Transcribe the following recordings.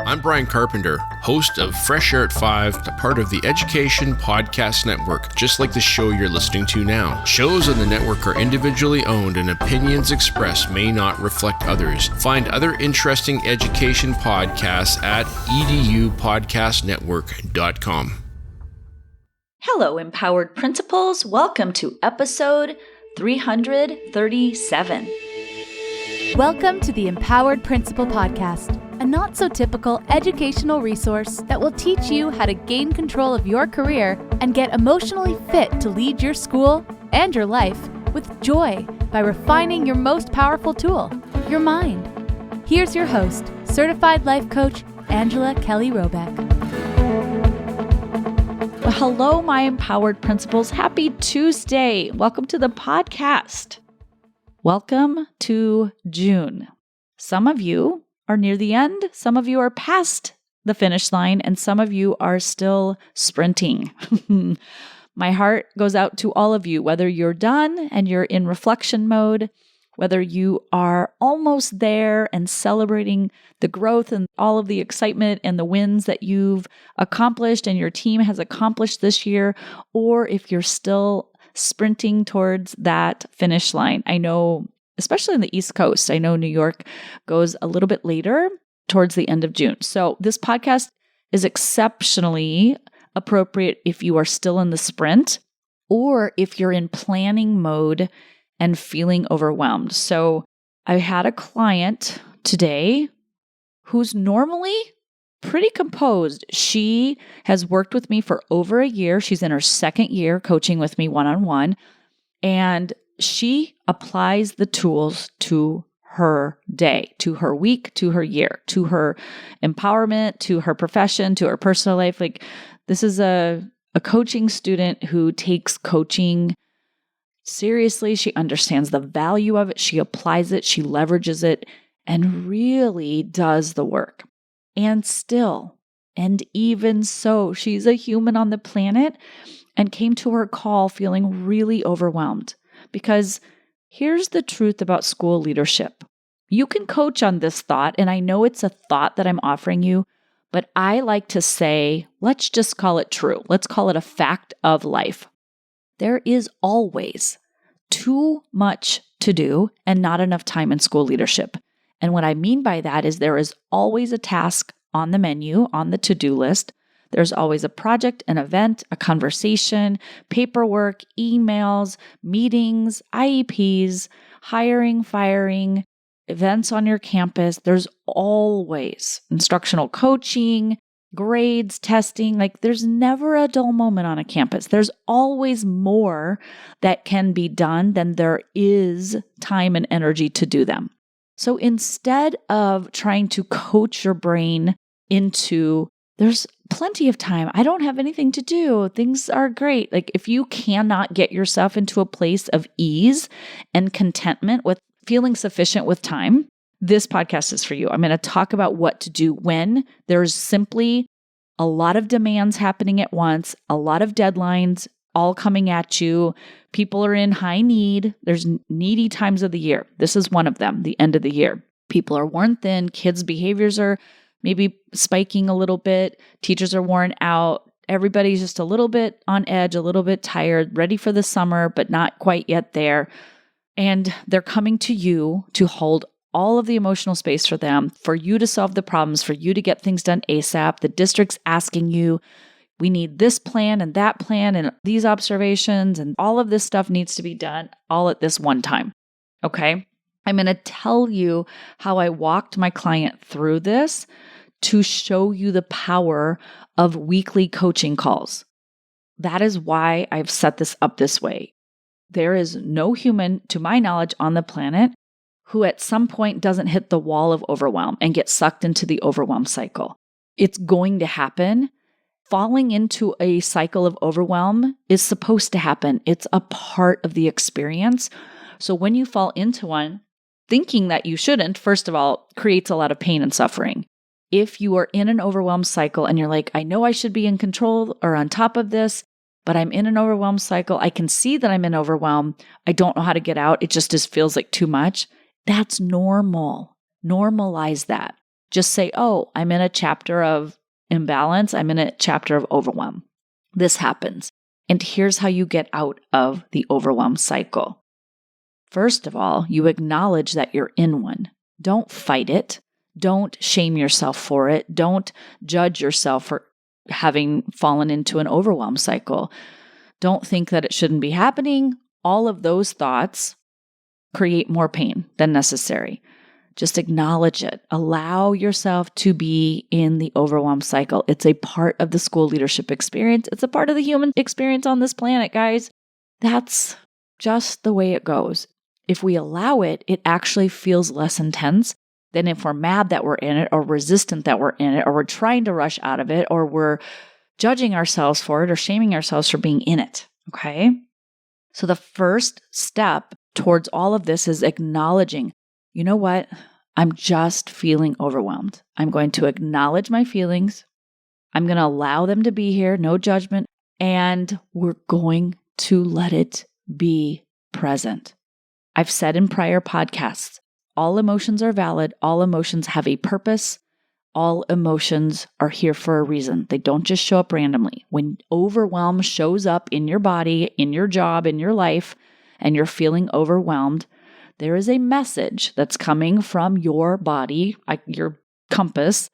I'm Brian Carpenter, host of Fresh Air at 5, a part of the Education Podcast Network, just like the show you're listening to now. Shows on the network are individually owned and opinions expressed may not reflect others. Find other interesting education podcasts at edupodcastnetwork.com. Hello, Empowered Principals. Welcome to episode 337. Welcome to the Empowered Principal Podcast, a not-so-typical educational resource that will teach you how to gain control of your career and get emotionally fit to lead your school and your life with joy by refining your most powerful tool, your mind. Here's your host, certified life coach, Angela Kelly Robeck. Well, hello, my Empowered Principals. Happy Tuesday. Welcome to the podcast. Welcome to June. Some of you are near the end, some of you are past the finish line, and some of you are still sprinting. My heart goes out to all of you, whether you're done and you're in reflection mode, whether you are almost there and celebrating the growth and all of the excitement and the wins that you've accomplished and your team has accomplished this year, or if you're still sprinting towards that finish line. I know, especially in the East Coast, I know New York goes a little bit later towards the end of June. So this podcast is exceptionally appropriate if you are still in the sprint or if you're in planning mode and feeling overwhelmed. So I had a client today who's normally pretty composed. She has worked with me for over a year. She's in her second year coaching with me one-on-one, and she applies the tools to her day, to her week, to her year, to her empowerment, to her profession, to her personal life. Like, this is a coaching student who takes coaching seriously. She understands the value of it. She applies it. She leverages it and really does the work. And still, and even so, she's a human on the planet and came to her call feeling really overwhelmed. Because here's the truth about school leadership. You can coach on this thought, and I know it's a thought that I'm offering you, but I like to say, let's just call it true. Let's call it a fact of life. There is always too much to do and not enough time in school leadership. And what I mean by that is there is always a task on the menu, on the to-do list. There's always a project, an event, a conversation, paperwork, emails, meetings, IEPs, hiring, firing, events on your campus. There's always instructional coaching, grades, testing. Like, there's never a dull moment on a campus. There's always more that can be done than there is time and energy to do them. So instead of trying to coach your brain into, there's plenty of time, I don't have anything to do, things are great. Like, if you cannot get yourself into a place of ease and contentment with feeling sufficient with time, this podcast is for you. I'm going to talk about what to do when there's simply a lot of demands happening at once, a lot of deadlines all coming at you. People are in high need. There's needy times of the year. This is one of them, the end of the year. People are worn thin. Kids' behaviors are maybe spiking a little bit. Teachers are worn out. Everybody's just a little bit on edge, a little bit tired, ready for the summer, but not quite yet there. And they're coming to you to hold all of the emotional space for them, for you to solve the problems, for you to get things done ASAP. The district's asking you, we need this plan and that plan and these observations, and all of this stuff needs to be done all at this one time. Okay? I'm going to tell you how I walked my client through this to show you the power of weekly coaching calls. That is why I've set this up this way. There is no human, to my knowledge, on the planet who at some point doesn't hit the wall of overwhelm and get sucked into the overwhelm cycle. It's going to happen. Falling into a cycle of overwhelm is supposed to happen. It's a part of the experience. So when you fall into one, thinking that you shouldn't, first of all, creates a lot of pain and suffering. If you are in an overwhelm cycle and you're like, I know I should be in control or on top of this, but I'm in an overwhelm cycle. I can see that I'm in overwhelm. I don't know how to get out. It just feels like too much. That's normal. Normalize that. Just say, oh, I'm in a chapter of imbalance. I'm in a chapter of overwhelm. This happens. And here's how you get out of the overwhelm cycle. First of all, you acknowledge that you're in one. Don't fight it. Don't shame yourself for it. Don't judge yourself for having fallen into an overwhelm cycle. Don't think that it shouldn't be happening. All of those thoughts create more pain than necessary. Just acknowledge it. Allow yourself to be in the overwhelm cycle. It's a part of the school leadership experience. It's a part of the human experience on this planet, guys. That's just the way it goes. If we allow it, it actually feels less intense than if we're mad that we're in it or resistant that we're in it or we're trying to rush out of it or we're judging ourselves for it or shaming ourselves for being in it, okay? So the first step towards all of this is acknowledging, you know what? I'm just feeling overwhelmed. I'm going to acknowledge my feelings. I'm going to allow them to be here, no judgment, and we're going to let it be present. I've said in prior podcasts, all emotions are valid. All emotions have a purpose. All emotions are here for a reason. They don't just show up randomly. When overwhelm shows up in your body, in your job, in your life, and you're feeling overwhelmed, there is a message that's coming from your body, your compass,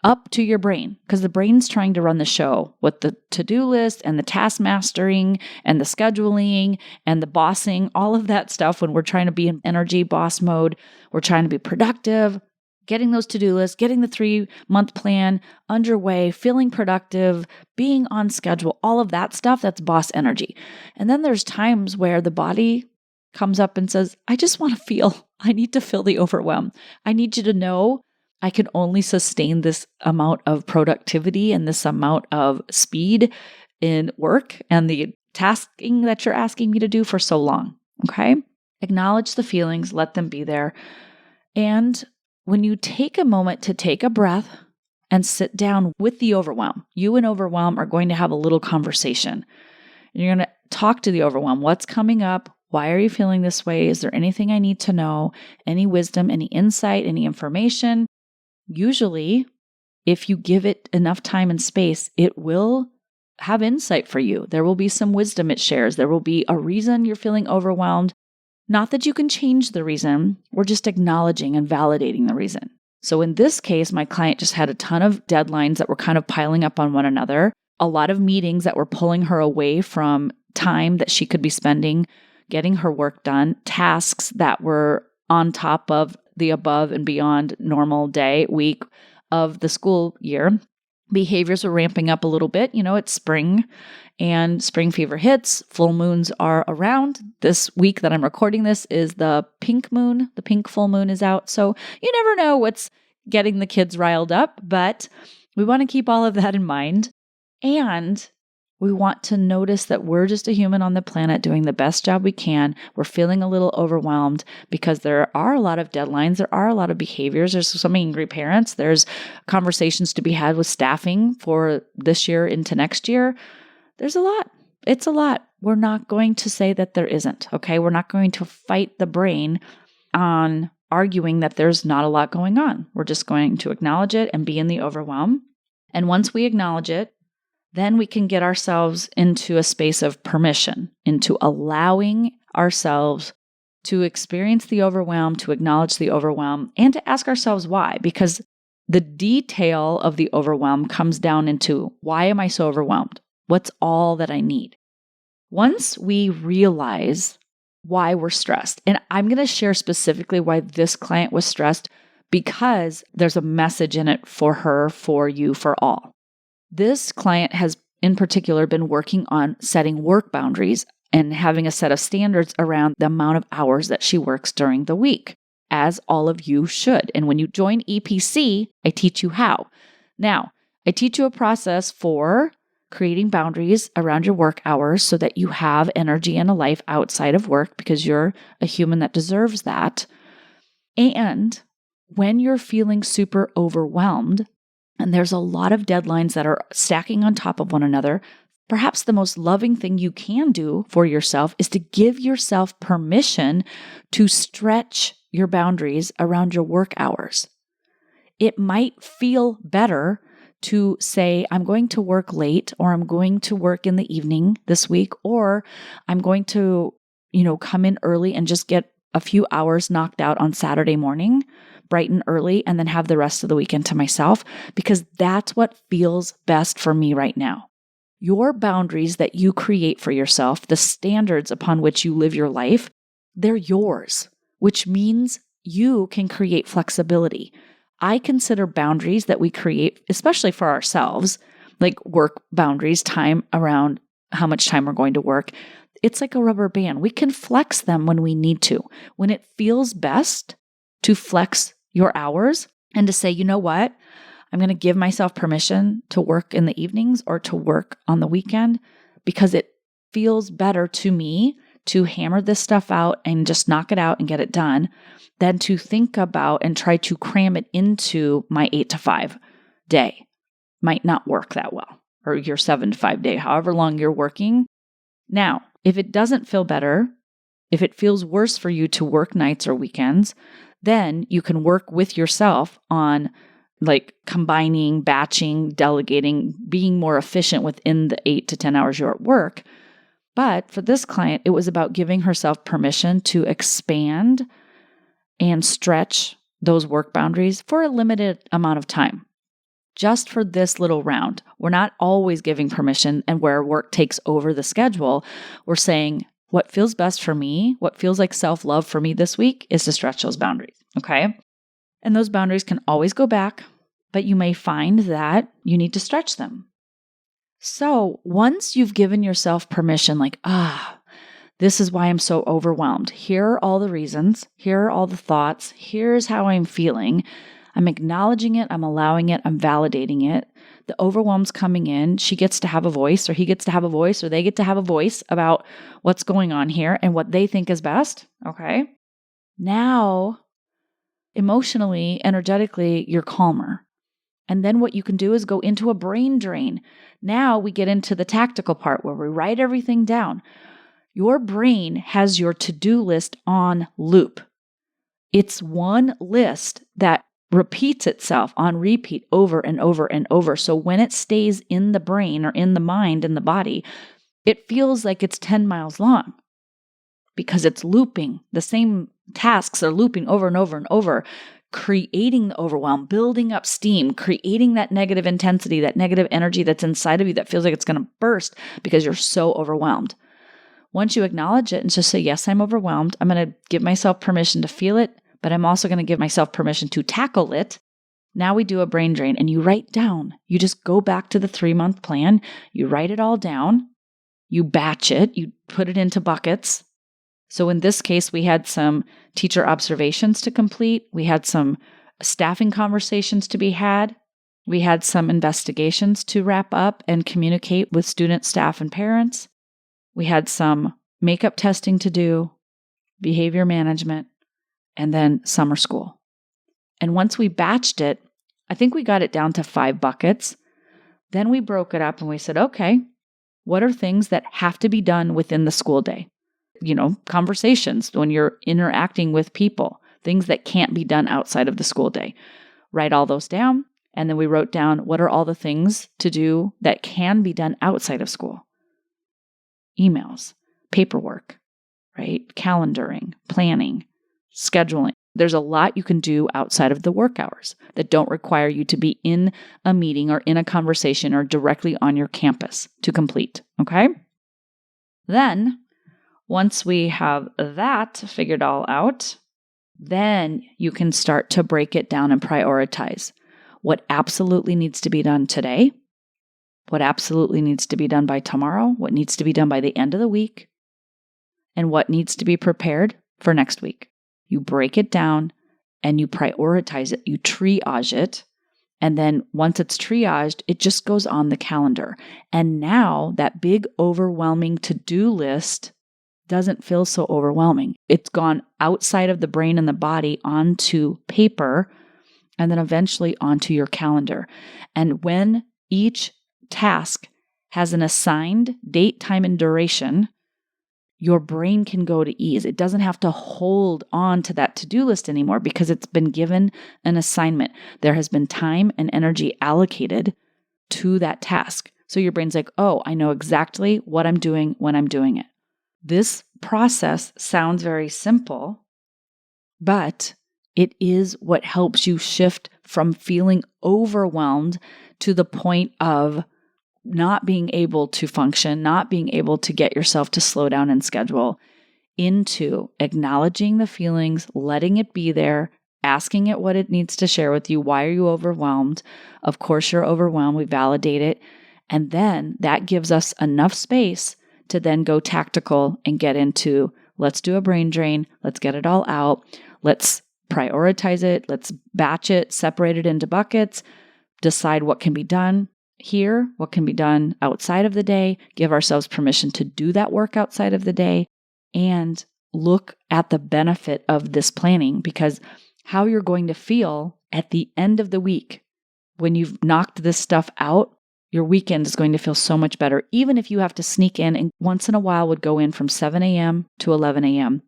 up to your brain, because the brain's trying to run the show with the to-do list and the task mastering and the scheduling and the bossing, all of that stuff. When we're trying to be in energy boss mode, we're trying to be productive, getting those to-do lists, getting the 3-month plan underway, feeling productive, being on schedule, all of that stuff, that's boss energy. And then there's times where the body comes up and says, I just want to feel, I need to feel the overwhelm. I need you to know I can only sustain this amount of productivity and this amount of speed in work and the tasking that you're asking me to do for so long, okay? Acknowledge the feelings, let them be there. And when you take a moment to take a breath and sit down with the overwhelm, you and overwhelm are going to have a little conversation. And you're going to talk to the overwhelm. What's coming up? Why are you feeling this way? Is there anything I need to know? Any wisdom, any insight, any information? Usually, if you give it enough time and space, it will have insight for you. There will be some wisdom it shares. There will be a reason you're feeling overwhelmed. Not that you can change the reason. We're just acknowledging and validating the reason. So in this case, my client just had a ton of deadlines that were kind of piling up on one another, a lot of meetings that were pulling her away from time that she could be spending getting her work done, tasks that were on top of the above and beyond normal day, week of the school year. Behaviors are ramping up a little bit. It's spring and spring fever hits. Full moons are around. This week that I'm recording this is the pink moon. The pink full moon is out. So you never know what's getting the kids riled up, but we want to keep all of that in mind. And we want to notice that we're just a human on the planet doing the best job we can. We're feeling a little overwhelmed because there are a lot of deadlines. There are a lot of behaviors. There's some angry parents. There's conversations to be had with staffing for this year into next year. There's a lot. It's a lot. We're not going to say that there isn't, okay? We're not going to fight the brain on arguing that there's not a lot going on. We're just going to acknowledge it and be in the overwhelm. And once we acknowledge it, then we can get ourselves into a space of permission, into allowing ourselves to experience the overwhelm, to acknowledge the overwhelm, and to ask ourselves why. Because the detail of the overwhelm comes down into, why am I so overwhelmed? What's all that I need? Once we realize why we're stressed, and I'm going to share specifically why this client was stressed, because there's a message in it for her, for you, for all. This client has in particular been working on setting work boundaries and having a set of standards around the amount of hours that she works during the week, as all of you should. And when you join EPC, I teach you how. Now, I teach you a process for creating boundaries around your work hours so that you have energy and a life outside of work, because you're a human that deserves that. And when you're feeling super overwhelmed, and there's a lot of deadlines that are stacking on top of one another, perhaps the most loving thing you can do for yourself is to give yourself permission to stretch your boundaries around your work hours. it might feel better to say, I'm going to work late, or I'm going to work in the evening this week, or I'm going to, come in early and just get a few hours knocked out on Saturday morning, bright and early, and then have the rest of the weekend to myself, because that's what feels best for me right now. Your boundaries that you create for yourself, the standards upon which you live your life, they're yours, which means you can create flexibility. I consider boundaries that we create, especially for ourselves, like work boundaries, time around how much time we're going to work. It's like a rubber band. We can flex them when we need to. When it feels best to flex your hours and to say, you know what? I'm going to give myself permission to work in the evenings or to work on the weekend because it feels better to me to hammer this stuff out and just knock it out and get it done than to think about and try to cram it into my 8 to 5 day. Might not work that well, or your 7 to 5 day, however long you're working. Now, if it doesn't feel better, if it feels worse for you to work nights or weekends, then you can work with yourself on like combining, batching, delegating, being more efficient within the 8 to 10 hours you're at work. But for this client, it was about giving herself permission to expand and stretch those work boundaries for a limited amount of time. Just for this little round. We're not always giving permission, and where work takes over the schedule, we're saying what feels best for me, what feels like self-love for me this week is to stretch those boundaries, okay? And those boundaries can always go back, but you may find that you need to stretch them. So once you've given yourself permission, like, this is why I'm so overwhelmed. Here are all the reasons. Here are all the thoughts. Here's how I'm feeling. I'm acknowledging it. I'm allowing it. I'm validating it. The overwhelm's coming in. She gets to have a voice, or he gets to have a voice, or they get to have a voice about what's going on here and what they think is best. Okay. Now, emotionally, energetically, you're calmer. And then what you can do is go into a brain drain. Now we get into the tactical part where we write everything down. Your brain has your to-do list on loop. It's one list that repeats itself on repeat over and over and over. So when it stays in the brain or in the mind, in the body, it feels like it's 10 miles long because it's looping. The same tasks are looping over and over and over, creating the overwhelm, building up steam, creating that negative intensity, that negative energy that's inside of you that feels like it's going to burst because you're so overwhelmed. Once you acknowledge it and just say, yes, I'm overwhelmed, I'm going to give myself permission to feel it, but I'm also going to give myself permission to tackle it. Now we do a brain drain and you write down. You just go back to the 3-month plan. You write it all down. You batch it. You put it into buckets. So in this case, we had some teacher observations to complete. We had some staffing conversations to be had. We had some investigations to wrap up and communicate with students, staff, and parents. We had some makeup testing to do, behavior management, and then summer school. And once we batched it, I think we got it down to 5 buckets. Then we broke it up and we said, okay, what are things that have to be done within the school day? Conversations when you're interacting with people, things that can't be done outside of the school day. Write all those down. And then we wrote down what are all the things to do that can be done outside of school. Emails, paperwork, right? Calendaring, planning, scheduling. There's a lot you can do outside of the work hours that don't require you to be in a meeting or in a conversation or directly on your campus to complete, okay? Then, once we have that figured all out, then you can start to break it down and prioritize what absolutely needs to be done today, what absolutely needs to be done by tomorrow, what needs to be done by the end of the week, and what needs to be prepared for next week. You break it down and you prioritize it, you triage it, and then once it's triaged, it just goes on the calendar. And now that big overwhelming to-do list doesn't feel so overwhelming. It's gone outside of the brain and the body onto paper and then eventually onto your calendar. And when each task has an assigned date, time, and duration, your brain can go to ease. It doesn't have to hold on to that to-do list anymore because it's been given an assignment. There has been time and energy allocated to that task. So your brain's like, oh, I know exactly what I'm doing when I'm doing it. This process sounds very simple, but it is what helps you shift from feeling overwhelmed to the point of not being able to function, not being able to get yourself to slow down and schedule, into acknowledging the feelings, letting it be there, asking it what it needs to share with you. Why are you overwhelmed? Of course you're overwhelmed. We validate it. And then that gives us enough space to then go tactical and get into, let's do a brain drain. Let's get it all out. Let's prioritize it. Let's batch it, separate it into buckets, decide what can be done here, what can be done outside of the day, give ourselves permission to do that work outside of the day, and look at the benefit of this planning, because how you're going to feel at the end of the week when you've knocked this stuff out, your weekend is going to feel so much better, even if you have to sneak in and once in a while would go in from 7 a.m. to 11 a.m.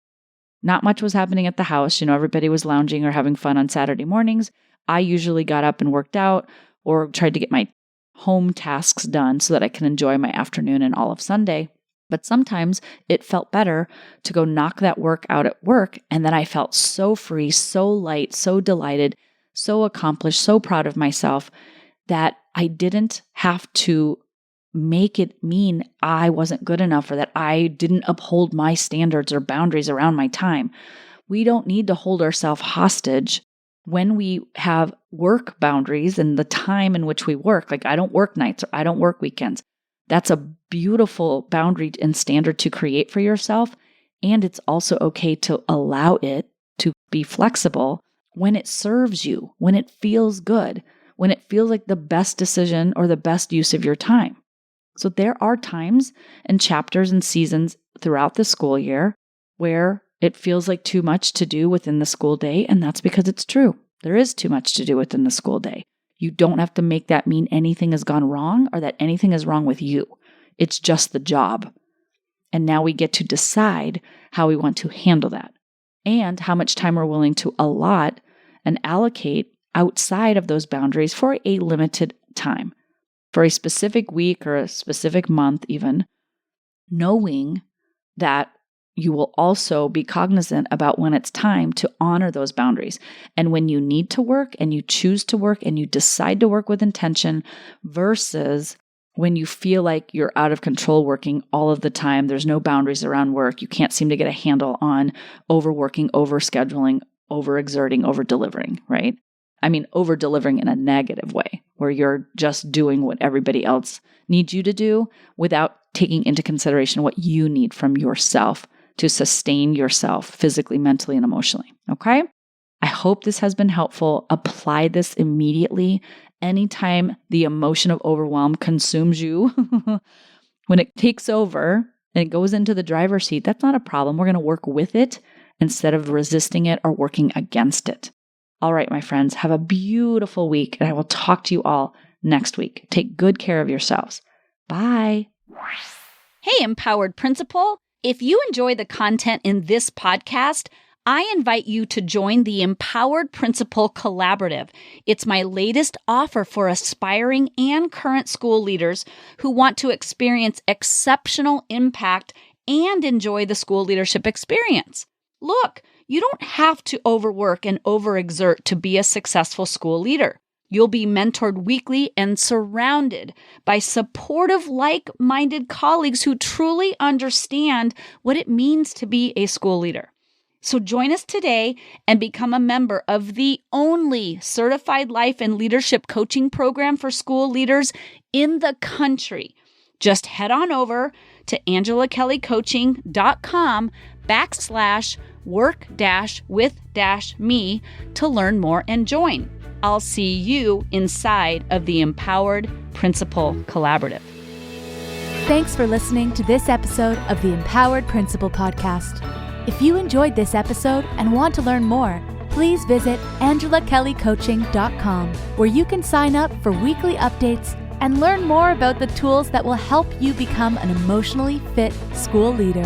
Not much was happening at the house. Everybody was lounging or having fun on Saturday mornings. I usually got up and worked out or tried to get my home tasks done so that I can enjoy my afternoon and all of Sunday. But sometimes it felt better to go knock that work out at work. And then I felt so free, so light, so delighted, so accomplished, so proud of myself that I didn't have to make it mean I wasn't good enough or that I didn't uphold my standards or boundaries around my time. We don't need to hold ourselves hostage when we have work boundaries and the time in which we work. Like, I don't work nights or I don't work weekends. That's a beautiful boundary and standard to create for yourself. And it's also okay to allow it to be flexible when it serves you, when it feels good, when it feels like the best decision or the best use of your time. So there are times and chapters and seasons throughout the school year where it feels like too much to do within the school day, and that's because it's true. There is too much to do within the school day. You don't have to make that mean anything has gone wrong or that anything is wrong with you. It's just the job. And now we get to decide how we want to handle that and how much time we're willing to allot and allocate outside of those boundaries for a limited time, for a specific week or a specific month even, knowing that you will also be cognizant about when it's time to honor those boundaries. And when you need to work and you choose to work and you decide to work with intention versus when you feel like you're out of control working all of the time, there's no boundaries around work, you can't seem to get a handle on overworking, overscheduling, overexerting, over-delivering, right? I mean, over-delivering in a negative way, where you're just doing what everybody else needs you to do without taking into consideration what you need from yourself to sustain yourself physically, mentally, and emotionally. Okay? I hope this has been helpful. Apply this immediately. Anytime the emotion of overwhelm consumes you, when it takes over and it goes into the driver's seat, that's not a problem. We're going to work with it instead of resisting it or working against it. All right, my friends, have a beautiful week, and I will talk to you all next week. Take good care of yourselves. Bye. Hey, Empowered Principal. If you enjoy the content in this podcast, I invite you to join the Empowered Principal Collaborative. It's my latest offer for aspiring and current school leaders who want to experience exceptional impact and enjoy the school leadership experience. Look, you don't have to overwork and overexert to be a successful school leader. You'll be mentored weekly and surrounded by supportive, like-minded colleagues who truly understand what it means to be a school leader. So join us today and become a member of the only certified life and leadership coaching program for school leaders in the country. Just head on over to angelakellycoaching.com/work-with-me to learn more and join. I'll see you inside of the Empowered Principal Collaborative. Thanks for listening to this episode of the Empowered Principal Podcast. If you enjoyed this episode and want to learn more, please visit angelakellycoaching.com, where you can sign up for weekly updates and learn more about the tools that will help you become an emotionally fit school leader.